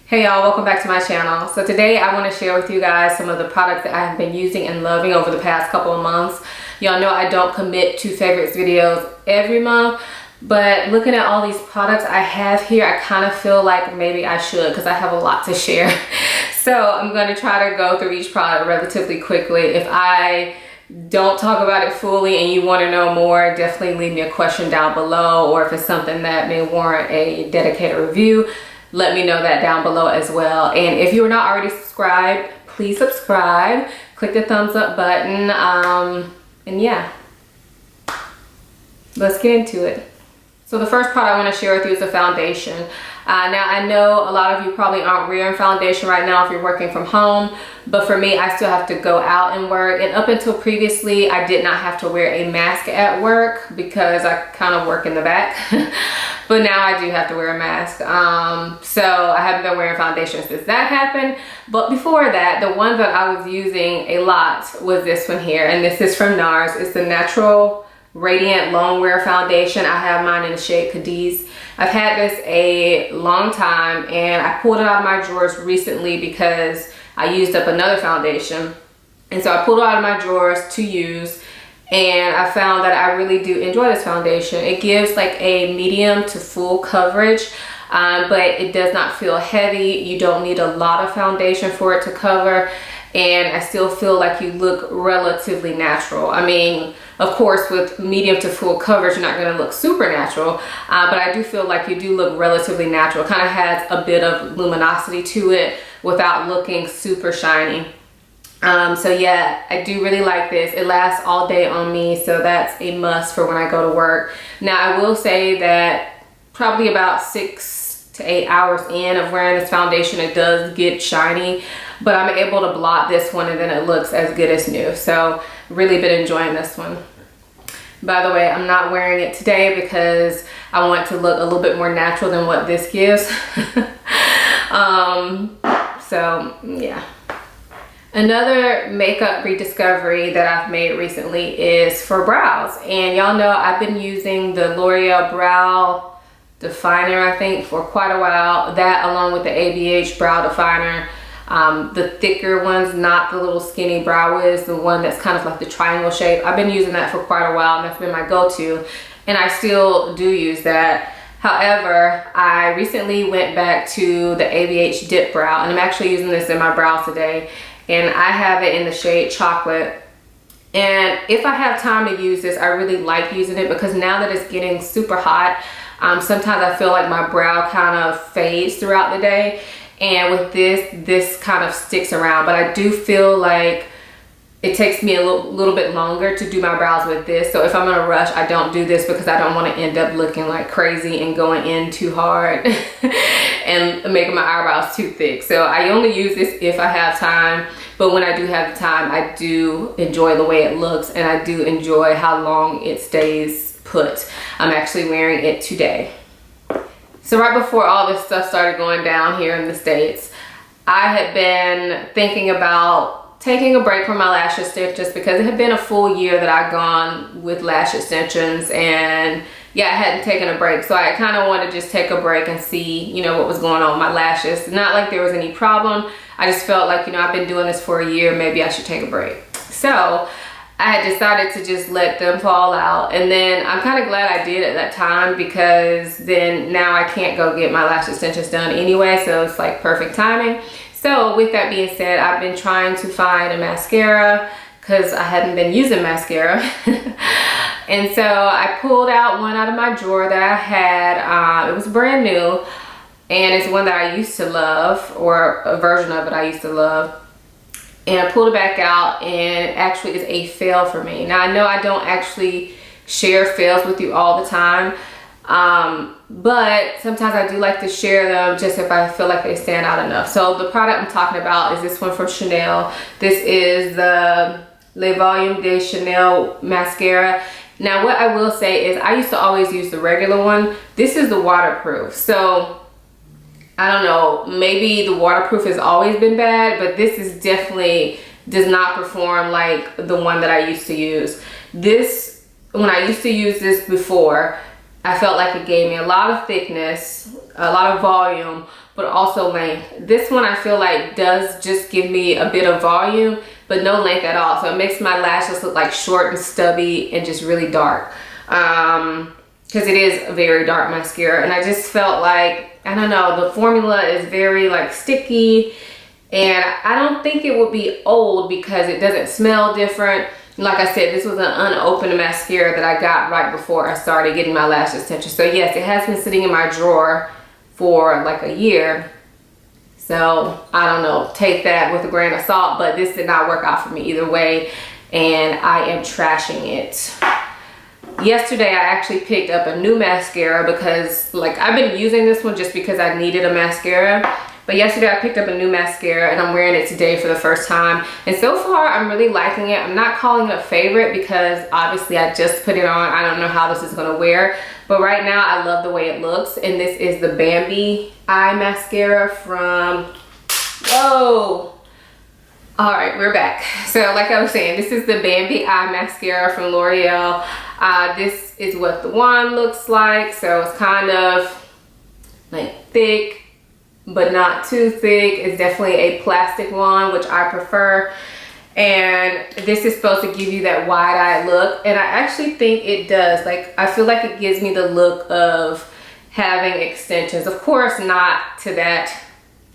Hey y'all, welcome back to my channel. So today I want to share with you guys some of the products that I have been using and loving over the past couple of months. Y'all know I don't commit to favorites videos every month, but looking at all these products I have here, I kind of feel like maybe I should because I have a lot to share. So I'm going to try to go through each product relatively quickly. If I don't talk about it fully and you want to know more, definitely leave me a question down below, or if it's something that may warrant a dedicated review, let me know that down below as well. And if you are not already subscribed, please subscribe, click the thumbs up button, and yeah, let's get into it. So the first product I want to share with you is a foundation. Now I know a lot of you probably aren't wearing foundation right now if you're working from home, but for me, I still have to go out and work. And up until previously, I did not have to wear a mask at work because I kind of work in the back. But now I do have to wear a mask. So I haven't been wearing foundation since that happened. But before that, the one that I was using a lot was this one here. And this is from NARS. It's the Natural Radiant Long Wear Foundation. I have mine in the shade Cadiz. I've had this a long time and I pulled it out of my drawers recently because I used up another foundation. And so I pulled it out of my drawers to use, and I found that I really do enjoy this foundation. It gives like a medium to full coverage, but it does not feel heavy. You don't need a lot of foundation for it to cover, and I still feel like you look relatively natural. I mean, of course, with medium to full coverage, you're not going to look super natural, but I do feel like you do look relatively natural. It kind of has a bit of luminosity to it without looking super shiny. So yeah, I do really like this. It lasts all day on me, so that's a must for when I go to work. Now, I will say that probably about 6 to 8 hours in of wearing this foundation, it does get shiny, but I'm able to blot this one and then it looks as good as new. So really been enjoying this one. By the way, I'm not wearing it today because I want to look a little bit more natural than what this gives. So yeah. Another makeup rediscovery that I've made recently is for brows. And y'all know I've been using the Loreal Brow Definer, I think, for quite a while. That along with the ABH Brow Definer. The thicker ones, not the little skinny brow wiz, the one that's kind of like the triangle shape. I've been using that for quite a while and that's been my go-to. And I still do use that. However, I recently went back to the ABH Dipbrow, and I'm actually using this in my brows today. And I have it in the shade Chocolate. And if I have time to use this, I really like using it because now that it's getting super hot, sometimes I feel like my brow kind of fades throughout the day. And with this kind of sticks around. But I do feel like it takes me a little bit longer to do my brows with this. So if I'm in a rush, I don't do this because I don't want to end up looking like crazy and going in too hard and making my eyebrows too thick. So I only use this if I have time. But when I do have the time, I do enjoy the way it looks, and I do enjoy how long it stays put. I'm actually wearing it today. So right before all this stuff started going down here in the States, I had been thinking about taking a break from my lash extensions because it had been a full year that I'd gone with lash extensions, and yeah, I hadn't taken a break. So I kind of wanted to just take a break and see, you know, what was going on with my lashes. Not like there was any problem. I just felt like, you know, I've been doing this for a year, maybe I should take a break. So I had decided to just let them fall out, and then I'm kind of glad I did at that time because then now I can't go get my lash extensions done anyway, so it's like perfect timing. So with that being said, I've been trying to find a mascara because I hadn't been using mascara. And so I pulled out one out of my drawer that I had. It was brand new, and it's one that I used to love, or a version of it I used to love. And I pulled it back out, and it actually is a fail for me. Now I know I don't actually share fails with you all the time, but sometimes I do like to share them just if I feel like they stand out enough. So the product I'm talking about is this one from Chanel. This is the Le Volume de Chanel mascara. Now what I will say is I used to always use the regular one. This is the waterproof. So I don't know, maybe the waterproof has always been bad, but this is definitely does not perform like the one that I used to use. This, when I used to use this before, I felt like it gave me a lot of thickness, a lot of volume, but also length. This one I feel like does just give me a bit of volume, but no length at all. So it makes my lashes look like short and stubby and just really dark. Because it is a very dark mascara, and I just felt like, I don't know, the formula is very like sticky, and I don't think it would be old because it doesn't smell different. Like I said, this was an unopened mascara that I got right before I started getting my lash extensions. So yes, it has been sitting in my drawer for like a year. So I don't know, take that with a grain of salt, but this did not work out for me either way, and I am trashing it. Yesterday I actually picked up a new mascara because like I've been using this one just because I needed a mascara. But yesterday I picked up a new mascara and I'm wearing it today for the first time. And so far I'm really liking it. I'm not calling it a favorite because obviously I just put it on. I don't know how this is gonna wear. But right now I love the way it looks. And this is the Bambi eye mascara from, whoa. All right, we're back. So like I was saying, this is the Bambi eye mascara from Loreal. This is what the wand looks like. So it's kind of like thick, but not too thick. It's definitely a plastic wand, which I prefer. And this is supposed to give you that wide-eyed look. And I actually think it does. Like, I feel like it gives me the look of having extensions. Of course, not to that,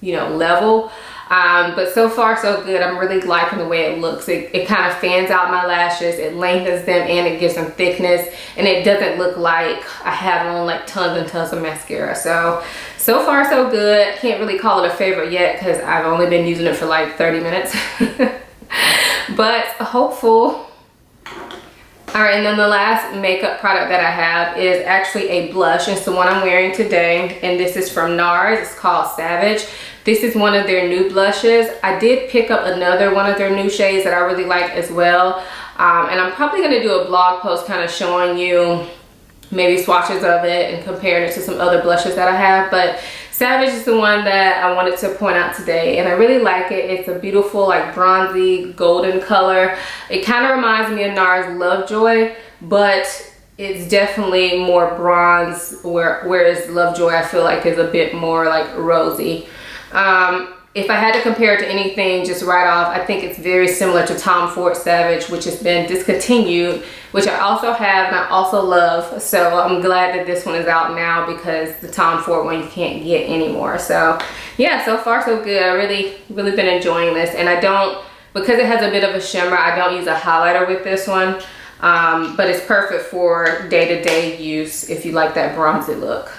you know, level. But so far so good. I'm really liking the way it looks. It kind of fans out my lashes, it lengthens them, and it gives them thickness, and it doesn't look like I have on like tons and tons of mascara. So far so good. Can't really call it a favorite yet because I've only been using it for like 30 minutes. But hopeful. All right, and then the last makeup product that I have is actually a blush. It's the one I'm wearing today, and this is from NARS. It's called Savage. This is one of their new blushes. I did pick up another one of their new shades that I really like as well. And I'm probably gonna do a blog post kind of showing you maybe swatches of it and comparing it to some other blushes that I have. But Savage is the one that I wanted to point out today, and I really like it. It's a beautiful like bronzy golden color. It kind of reminds me of NARS Lovejoy, but it's definitely more bronze, whereas Lovejoy I feel like is a bit more like rosy. If I had to compare it to anything just right off, I think it's very similar to Tom Ford Savage, which has been discontinued, which I also have and I also love. So I'm glad that this one is out now because the Tom Ford one you can't get anymore. So yeah, so far so good. I really been enjoying this, and I don't, because it has a bit of a shimmer, I don't use a highlighter with this one. But it's perfect for day-to-day use if you like that bronzy look.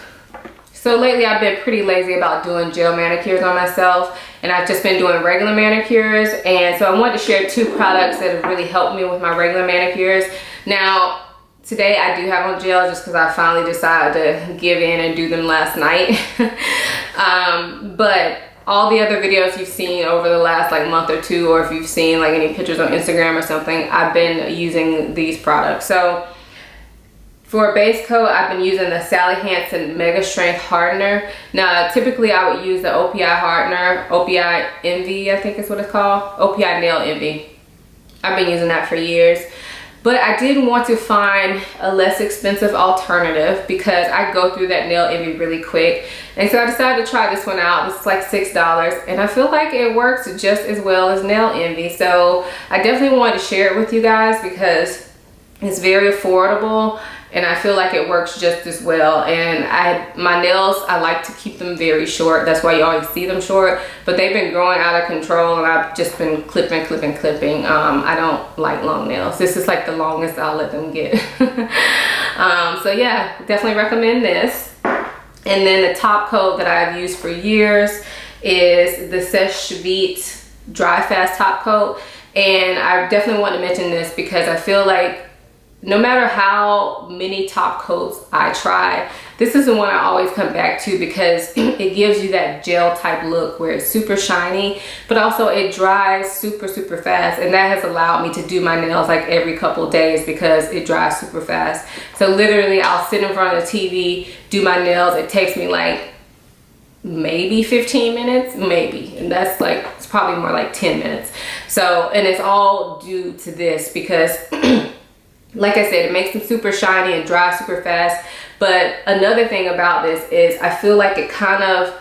So lately I've been pretty lazy about doing gel manicures on myself, and I've just been doing regular manicures. And so I wanted to share two products that have really helped me with my regular manicures. Now, today I do have on gel just because I finally decided to give in and do them last night. But all the other videos you've seen over the last like month or two, or if you've seen like any pictures on Instagram or something, I've been using these products. So for a base coat, I've been using the Sally Hansen Mega Strength Hardener. Now, typically I would use the OPI Hardener, OPI Envy, I think is what it's called, OPI Nail Envy. I've been using that for years. But I did want to find a less expensive alternative because I go through that Nail Envy really quick. And so I decided to try this one out. This is like $6, and I feel like it works just as well as Nail Envy. So I definitely wanted to share it with you guys because it's very affordable, and I feel like it works just as well. And my nails, I like to keep them very short. That's why you always see them short, but they've been growing out of control, and I've just been clipping. I don't like long nails. This is like the longest I'll let them get. So yeah, definitely recommend this. And then the top coat that I've used for years is the Seche Vite Dry Fast Top Coat. And I definitely want to mention this because I feel like no matter how many top coats I try, this is the one I always come back to because it gives you that gel type look where it's super shiny, but also it dries super fast. And that has allowed me to do my nails like every couple days because it dries super fast. So literally I'll sit in front of the TV, do my nails. It takes me like maybe 15 minutes, maybe. And that's like, it's probably more like 10 minutes. So, and it's all due to this because like I said, it makes them super shiny and dry super fast, But another thing about this is I feel like it kind of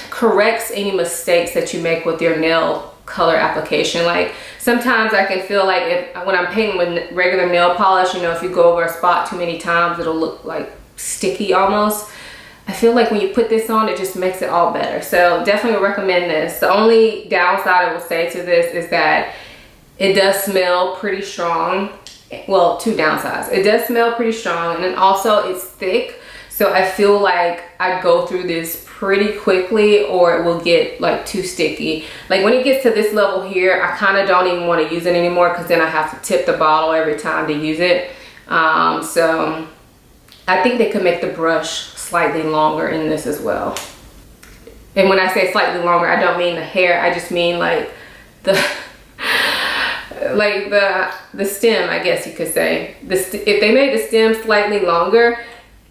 corrects any mistakes that you make with your nail color application. Like sometimes I can feel like when I'm painting with regular nail polish, you know, if you go over a spot too many times, it'll look like sticky almost. I feel like when you put this on, it just makes it all better. So definitely recommend this. The only downside I will say to this is that it does smell pretty strong. Well, two downsides. It does smell pretty strong, and then also it's thick. So I feel like I go through this pretty quickly, or it will get like too sticky. Like when it gets to this level here, I kind of don't even want to use it anymore, because then I have to tip the bottle every time to use it. So I think they could make the brush slightly longer in this as well. And when I say slightly longer, I don't mean the hair, I just mean like the the stem, I guess you could say. If they made the stem slightly longer,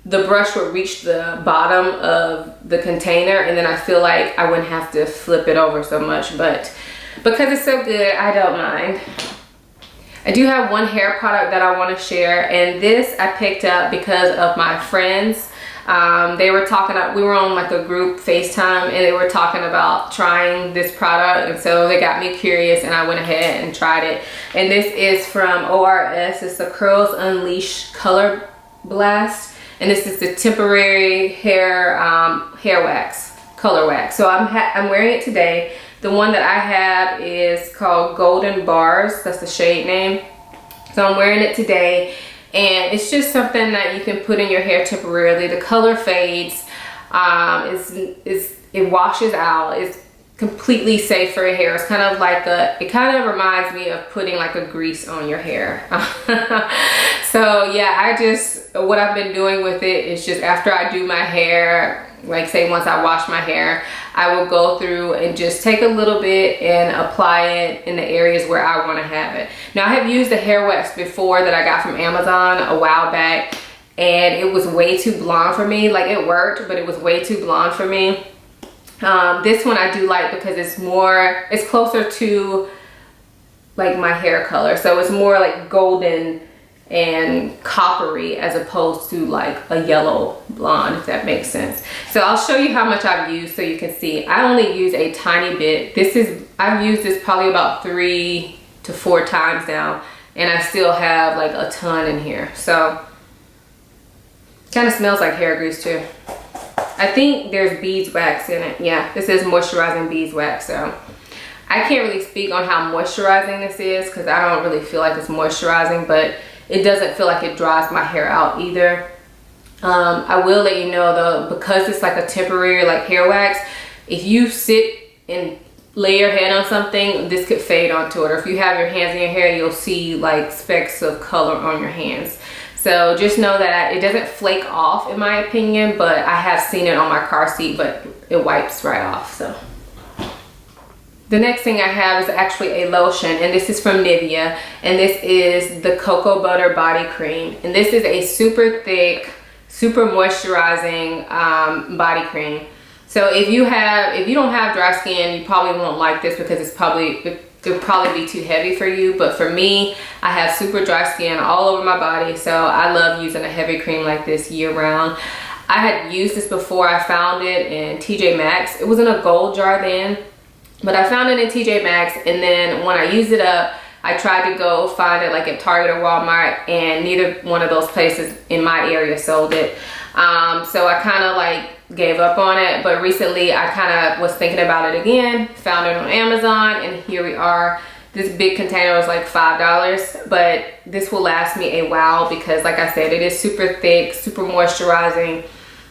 the brush would reach the bottom of the container, and then I feel like I wouldn't have to flip it over so much. But because it's so good, I don't mind. I do have one hair product that I want to share, and this I picked up because of my friends. They were talking, we were on like a group FaceTime, and they were talking about trying this product, and so they got me curious, and I went ahead and tried it. And this is from ORS. It's the Curls Unleashed Colorblast, and this is the temporary hair wax, color wax. So I'm wearing it today. The one that I have is called Golden Bars. That's the shade name. So I'm wearing it today, and it's just something that you can put in your hair temporarily. The color fades. It washes out. It's completely safe for your hair. It's kind of like it kind of reminds me of putting like a grease on your hair. So yeah, what I've been doing with it is just after I do my hair, like say once I wash my hair, I will go through and just take a little bit and apply it in the areas where I want to have it. Now I have used the hair wax before that I got from Amazon a while back, and it was way too blonde for me. Like it worked, but it was way too blonde for me. This one I do like because it's closer to like my hair color. So it's more like golden and coppery as opposed to like a yellow blonde, if that makes sense. So I'll show you how much I've used so you can see. I only use a tiny bit. I've used this probably about 3 to 4 times now, and I still have like a ton in here. So kind of smells like hair grease too. I think there's beeswax in it. Yeah, this is moisturizing beeswax. So I can't really speak on how moisturizing this is because I don't really feel like it's moisturizing, but it doesn't feel like it dries my hair out either. I will let you know though, because it's like a temporary like hair wax, if you sit and lay your hand on something, this could fade onto it. Or if you have your hands in your hair, you'll see like specks of color on your hands. So just know that it doesn't flake off in my opinion, but I have seen it on my car seat, but it wipes right off. So the next thing I have is actually a lotion, and this is from Nivea, and this is the Cocoa Butter Body Cream. And this is a super thick, super moisturizing body cream. So if you don't have dry skin, you probably won't like this because it would probably be too heavy for you. But for me, I have super dry skin all over my body, so I love using a heavy cream like this year round. I had used this before. I found it in TJ Maxx. It was in a gold jar then, but I found it in TJ Maxx, and then when I used it up, I tried to go find it like at Target or Walmart, and neither one of those places in my area sold it. So I kind of like gave up on it, but recently I kind of was thinking about it again, found it on Amazon, and here we are. This big container was like $5, but this will last me a while because like I said, it is super thick, super moisturizing.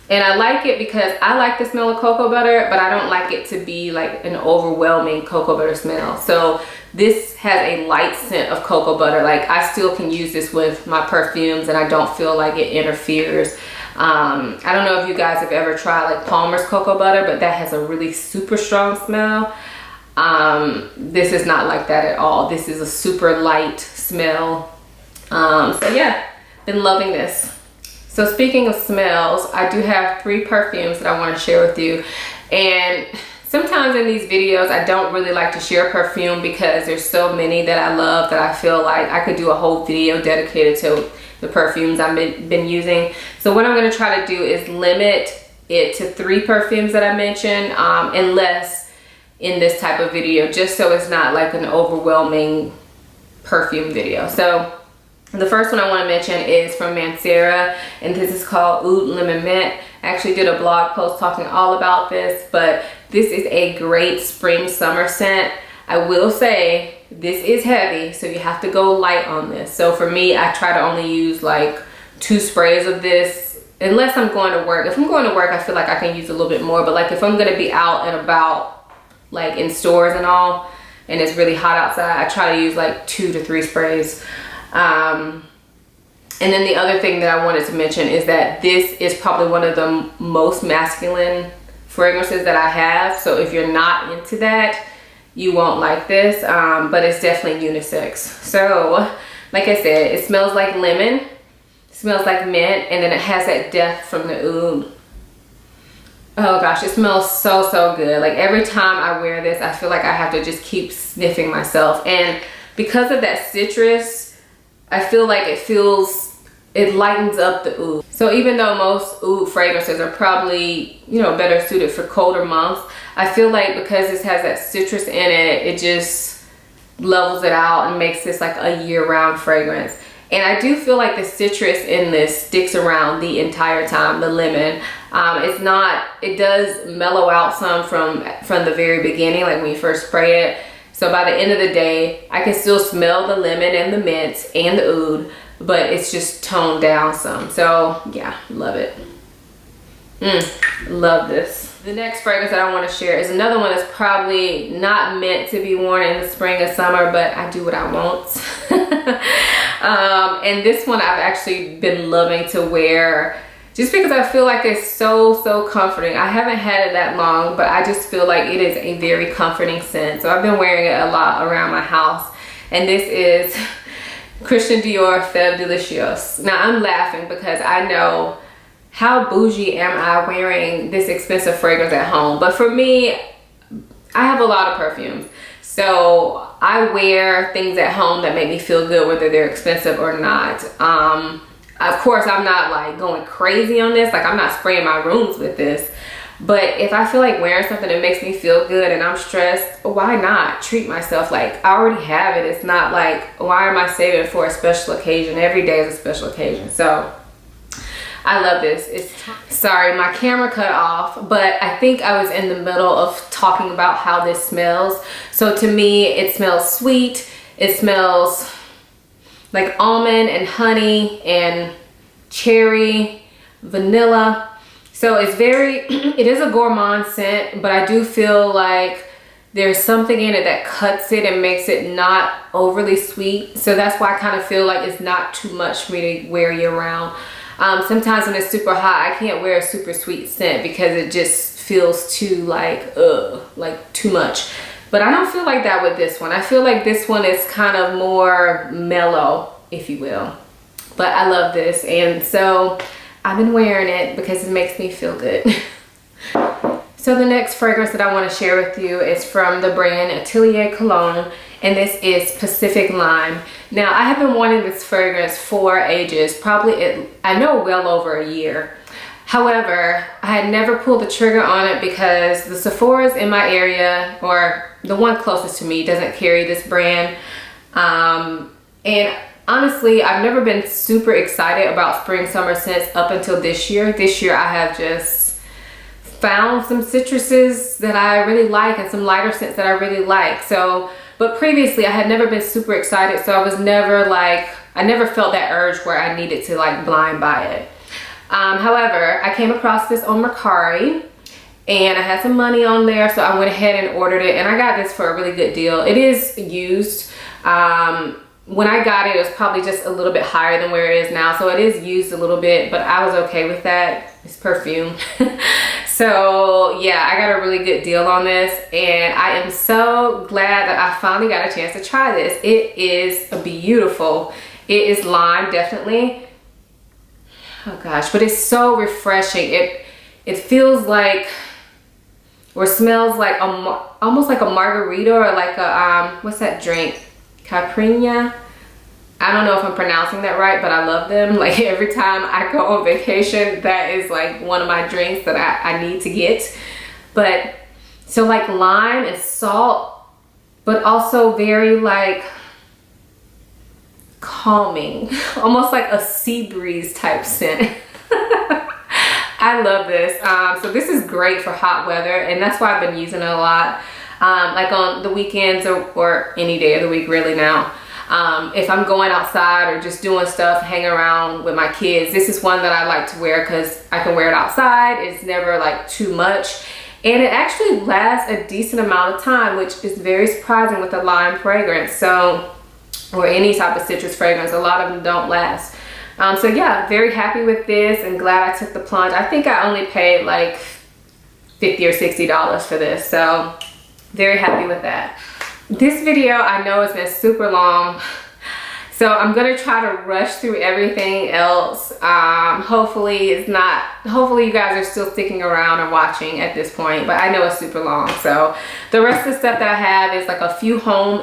And I like it because I like the smell of cocoa butter, but I don't like it to be like an overwhelming cocoa butter smell. So this has a light scent of cocoa butter. Like I still can use this with my perfumes and I don't feel like it interferes. I don't know if you guys have ever tried like Palmer's cocoa butter, but that has a really super strong smell. This is not like that at all. This is a super light smell. So yeah, been loving this. So speaking of smells, I do have 3 perfumes that I want to share with you. And sometimes in these videos I don't really like to share perfume because there's so many that I love that I feel like I could do a whole video dedicated to the perfumes I've been using. So what I'm going to try to do is limit it to 3 perfumes that I mentioned, unless in this type of video, just so it's not like an overwhelming perfume video. So the first one I want to mention is from Mancera, and this is called Oud Lemon Mint. I actually did a blog post talking all about this, but this is a great spring summer scent. I will say this is heavy, so you have to go light on this. So for me, I try to only use like 2 sprays of this, unless I'm going to work. If I'm going to work, I feel like I can use a little bit more, but like if I'm going to be out and about, like in stores and all, and it's really hot outside, I try to use like 2 to 3 sprays. And then the other thing that I wanted to mention is that this is probably one of the most masculine fragrances that I have. So if you're not into that, you won't like this, but it's definitely unisex. So like I said, it smells like lemon, it smells like mint, and then it has that depth from the oud. Oh gosh, it smells so, so good. Like every time I wear this, I feel like I have to just keep sniffing myself. And because of that citrus, I feel like it lightens up the oud. So even though most oud fragrances are probably, you know, better suited for colder months, I feel like because this has that citrus in it, it just levels it out and makes this like a year-round fragrance. And I do feel like the citrus in this sticks around the entire time, the lemon. It does mellow out some from the very beginning, like when you first spray it. So by the end of the day, I can still smell the lemon and the mint and the oud, but it's just toned down some. So yeah, love it. Love this. The next fragrance that I want to share is another one that's probably not meant to be worn in the spring or summer, but I do what I want. And this one I've actually been loving to wear just because I feel like it's so, so comforting. I haven't had it that long, but I just feel like it is a very comforting scent. So I've been wearing it a lot around my house. And this is Christian Dior Feve Delicieuse. Now I'm laughing because I know how bougie am I wearing this expensive fragrance at home. But for me, I have a lot of perfumes. So I wear things at home that make me feel good, whether they're expensive or not. Of course, I'm not like going crazy on this. Like I'm not spraying my rooms with this. But if I feel like wearing something that makes me feel good and I'm stressed, why not treat myself? Like I already have it. It's not like, why am I saving it for a special occasion? Every day is a special occasion. So I love this. Sorry, my camera cut off, but I think I was in the middle of talking about how this smells. So to me, it smells sweet. It smells like almond and honey and cherry, vanilla. So it's it is a gourmand scent, but I do feel like there's something in it that cuts it and makes it not overly sweet. So that's why I kind of feel like it's not too much for me to wear year round. Sometimes when it's super hot, I can't wear a super sweet scent because it just feels too like too much. But I don't feel like that with this one. I feel like this one is kind of more mellow, if you will. But I love this, and so I've been wearing it because it makes me feel good. So the next fragrance that I want to share with you is from the brand Atelier Cologne, and this is Pacific Lime. Now I have been wanting this fragrance for ages, probably I know well over a year. However, I had never pulled the trigger on it because the Sephora's in my area, or the one closest to me, doesn't carry this brand. And honestly, I've never been super excited about spring summer scents up until this year. This year I have just found some citruses that I really like and some lighter scents that I really like. So, but previously I had never been super excited, so I was never like, I never felt that urge where I needed to like blind buy it. However, I came across this on Mercari and I had some money on there, so I went ahead and ordered it, and I got this for a really good deal. It is used. When I got it, it was probably just a little bit higher than where it is now, so it is used a little bit, but I was okay with that. It's perfume. So yeah, I got a really good deal on this, and I am so glad that I finally got a chance to try this. It is beautiful. It is lime, definitely. Oh gosh, but it's so refreshing. It feels like or smells like almost like a margarita, or like a what's that drink, caipirinha. I don't know if I'm pronouncing that right, but I love them. Like every time I go on vacation, that is like one of my drinks that I need to get. But so like lime and salt, but also very like calming, almost like a sea breeze type scent. I love this. So this is great for hot weather, and that's why I've been using it a lot. Like on the weekends or any day of the week really now. If I'm going outside or just doing stuff, hanging around with my kids, this is one that I like to wear because I can wear it outside. It's never like too much. And it actually lasts a decent amount of time, which is very surprising with a lime fragrance. So, or any type of citrus fragrance, a lot of them don't last. So yeah, very happy with this and glad I took the plunge. I think I only paid like $50 or $60 for this. So very happy with that. This video, I know it's been super long, so I'm gonna try to rush through everything else. Hopefully you guys are still sticking around and watching at this point, but I know it's super long. So the rest of the stuff that I have is like a few home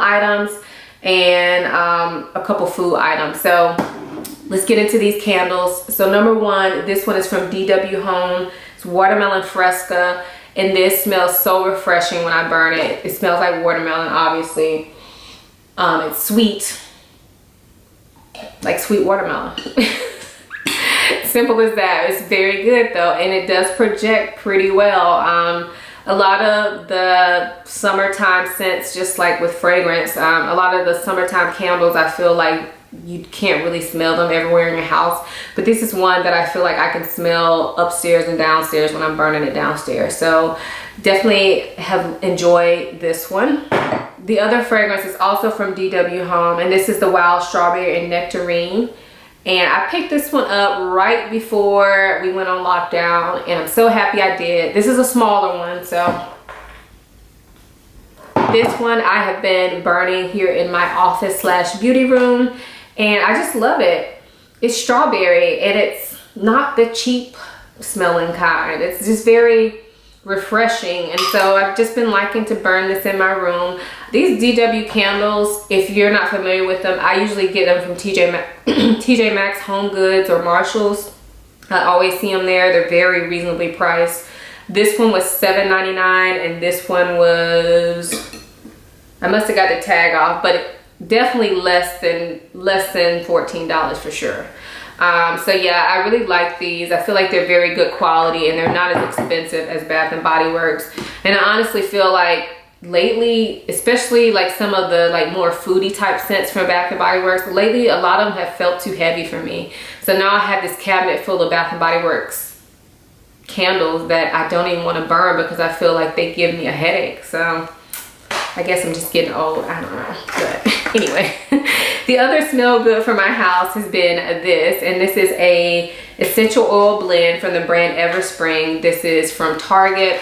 items and a couple food items. So let's get into these candles. So number one, this one is from DW Home. It's Watermelon Fresca. And this smells so refreshing when I burn it. It smells like watermelon, obviously. It's sweet, like sweet watermelon. Simple as that. It's very good though, and it does project pretty well. A lot of the summertime scents, just like with fragrance, a lot of the summertime candles, I feel like you can't really smell them everywhere in your house, but this is one that I feel like I can smell upstairs and downstairs when I'm burning it downstairs. So definitely have enjoyed this one. The other fragrance is also from DW Home, and this is the Wild Strawberry and Nectarine. And I picked this one up right before we went on lockdown, and I'm so happy I did. This is a smaller one, so this one I have been burning here in my office / beauty room, and I just love it. It's strawberry, and it's not the cheap smelling kind. It's just very refreshing, and so I've just been liking to burn this in my room. These DW candles, if you're not familiar with them, I usually get them from TJ Maxx, Home Goods, or Marshalls. I always see them there. They're very reasonably priced. This one was $7.99, and this one was, I must have got the tag off, but definitely less than $14 for sure. So yeah, I really like these. I feel like they're very good quality, and they're not as expensive as Bath & Body Works. And I honestly feel like lately, especially like some of the like more foodie type scents from Bath & Body Works, lately a lot of them have felt too heavy for me. So now I have this cabinet full of Bath & Body Works candles that I don't even want to burn because I feel like they give me a headache. So I guess I'm just getting old, I don't know. But anyway, the other smell good for my house has been this, and this is a essential oil blend from the brand Everspring. This is from Target,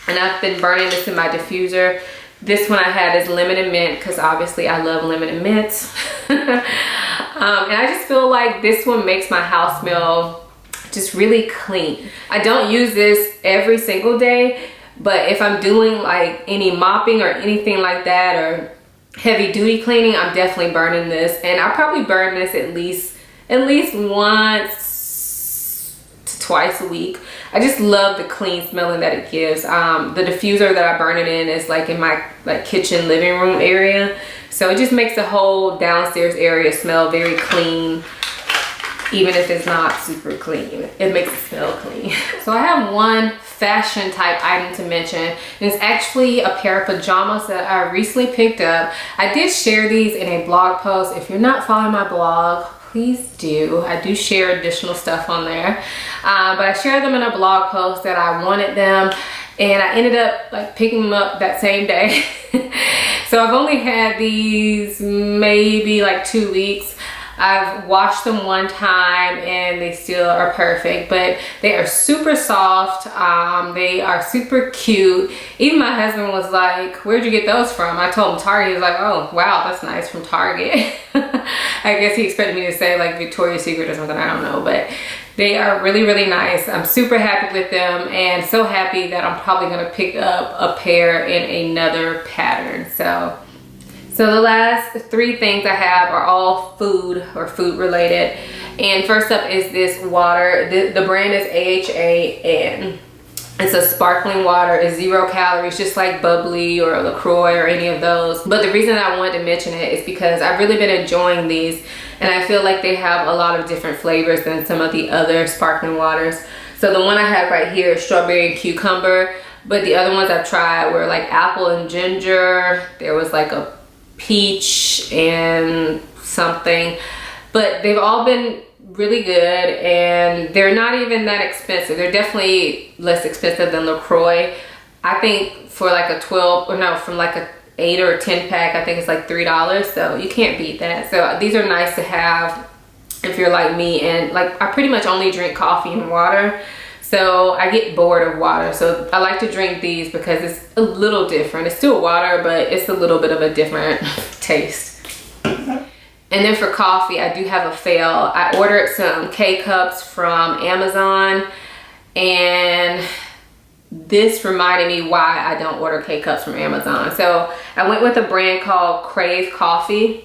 and I've been burning this in my diffuser. This one I had is lemon and mint because obviously I love lemon and mint. And I just feel like this one makes my house smell just really clean. I don't use this every single day, but if I'm doing like any mopping or anything like that, or heavy duty cleaning, I'm definitely burning this. And I'll probably burn this at least once to twice a week. I just love the clean smelling that it gives. The diffuser that I burn it in is like in my like kitchen living room area, so it just makes the whole downstairs area smell very clean. Even if it's not super clean, it makes it smell clean. So I have one fashion type item to mention, and it's actually a pair of pajamas that I recently picked up. I did share these in a blog post. If you're not following my blog, please do. I do share additional stuff on there, but I shared them in a blog post that I wanted them, and I ended up like picking them up that same day. So I've only had these maybe like 2 weeks. I've washed them one time and they still are perfect, but they are super soft. They are super cute. Even my husband was like, where'd you get those from? I told him Target. He was like, oh wow, that's nice, from Target. I guess he expected me to say like Victoria's Secret or something, I don't know, but They are really, really nice. I'm super happy with them and so happy that I'm probably gonna pick up a pair in another pattern. So the last 3 things I have are all food or food related. And first up is this water. The brand is AHA. It's a sparkling water. It's 0 calories, just like bubbly or LaCroix or any of those. But the reason I wanted to mention it is because I've really been enjoying these, and I feel like they have a lot of different flavors than some of the other sparkling waters. So the one I have right here is strawberry and cucumber, but the other ones I've tried were like apple and ginger. There was like a peach and something, but they've all been really good, and they're not even that expensive. They're definitely less expensive than LaCroix. I think for like a 12, or no, from like a 8 or a 10 pack, I think it's like $3, so you can't beat that. So these are nice to have if you're like me, and like I pretty much only drink coffee and water, so I get bored of water. So I like to drink these because it's a little different. It's still water, but it's a little bit of a different taste. And then for coffee, I do have a fail. I ordered some K-Cups from Amazon, and this reminded me why I don't order K-Cups from Amazon. So I went with a brand called Crave coffee,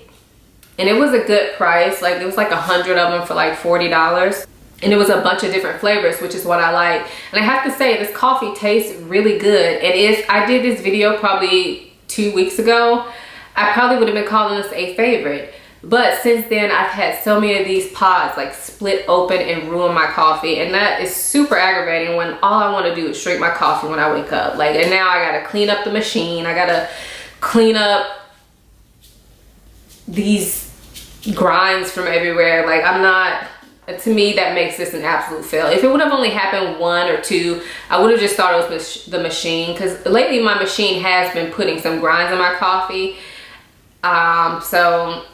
and it was a good price. Like, it was like 100 of them for like $40. And it was a bunch of different flavors, which is what I like. And I have to say, this coffee tastes really good. And if I did this video probably 2 weeks ago, I probably would have been calling this a favorite. But since then, I've had so many of these pods like split open and ruin my coffee, and that is super aggravating when all I want to do is drink my coffee when I wake up. Like, and now I gotta clean up the machine. I gotta clean up these grinds from everywhere. Like, I'm not, to me, that makes this an absolute fail. If it would have only happened 1 or 2, I would have just thought it was the machine, because lately my machine has been putting some grinds in my coffee. So,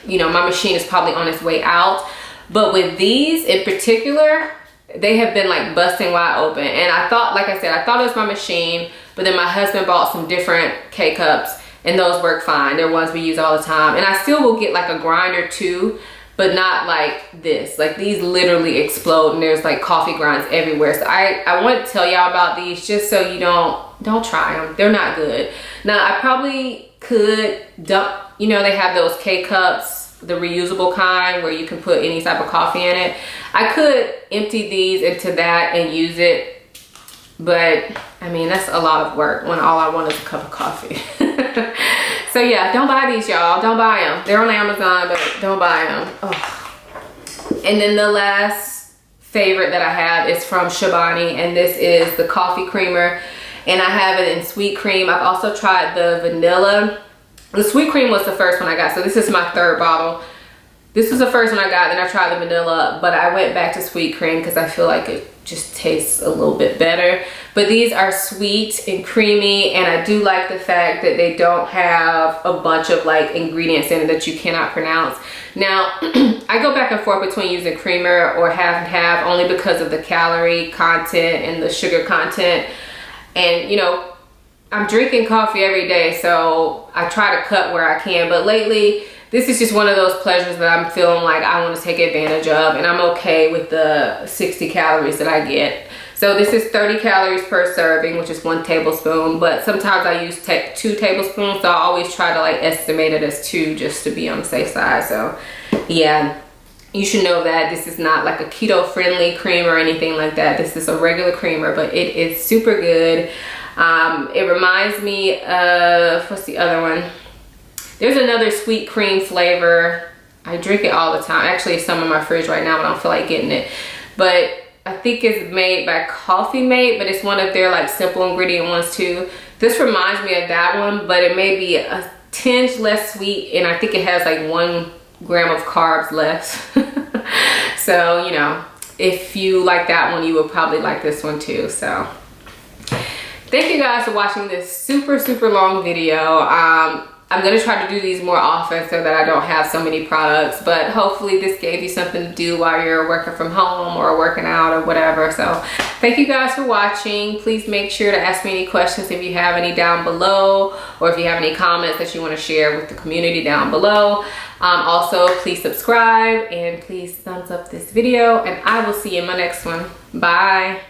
you know, my machine is probably on its way out. But with these in particular, they have been like busting wide open. And I thought, like I said, I thought it was my machine, but then my husband bought some different K-Cups, and those work fine. They're ones we use all the time. And I still will get like a grind or 2, but not like this. Like, these literally explode, and there's like coffee grinds everywhere. So I want to tell y'all about these just so you don't try them. They're not good. Now, I probably could dump, you know, they have those K-Cups, the reusable kind where you can put any type of coffee in it. I could empty these into that and use it, but I mean, that's a lot of work when all I want is a cup of coffee. So yeah, don't buy these, y'all. Don't buy them. They're on Amazon, but don't buy them. Oh. And then the last favorite that I have is from Chobani, and this is the coffee creamer, and I have it in sweet cream. I've also tried the vanilla. The sweet cream was the first one I got, so this is my 3rd bottle. This was the first one I got, then I tried the vanilla, but I went back to sweet cream because I feel like it just tastes a little bit better. But these are sweet and creamy, and I do like the fact that they don't have a bunch of like ingredients in it that you cannot pronounce. Now, I go back and forth between using creamer or half and half, only because of the calorie content and the sugar content. And you know, I'm drinking coffee every day, so I try to cut where I can. But lately, this is just one of those pleasures that I'm feeling like I want to take advantage of, and I'm okay with the 60 calories that I get. So this is 30 calories per serving, which is 1 tablespoon, but sometimes I use 2 tablespoons, so I always try to like estimate it as 2 just to be on the safe side. So yeah, you should know that this is not like a keto friendly cream or anything like that. This is a regular creamer, but it is super good. It reminds me of, what's the other one? There's another sweet cream flavor. I drink it all the time. Actually, it's some in my fridge right now, but I don't feel like getting it. But I think it's made by Coffee Mate, but it's one of their like simple ingredient ones too. This reminds me of that one, but it may be a tinge less sweet, and I think it has like 1 gram of carbs less. So, you know, if you like that one, you will probably like this one too. So thank you guys for watching this super long video. I'm gonna try to do these more often so that I don't have so many products, but hopefully this gave you something to do while you're working from home or working out or whatever. So thank you guys for watching. Please make sure to ask me any questions if you have any down below, or if you have any comments that you want to share with the community down below. Also, please subscribe and please thumbs up this video, and I will see you in my next one. Bye.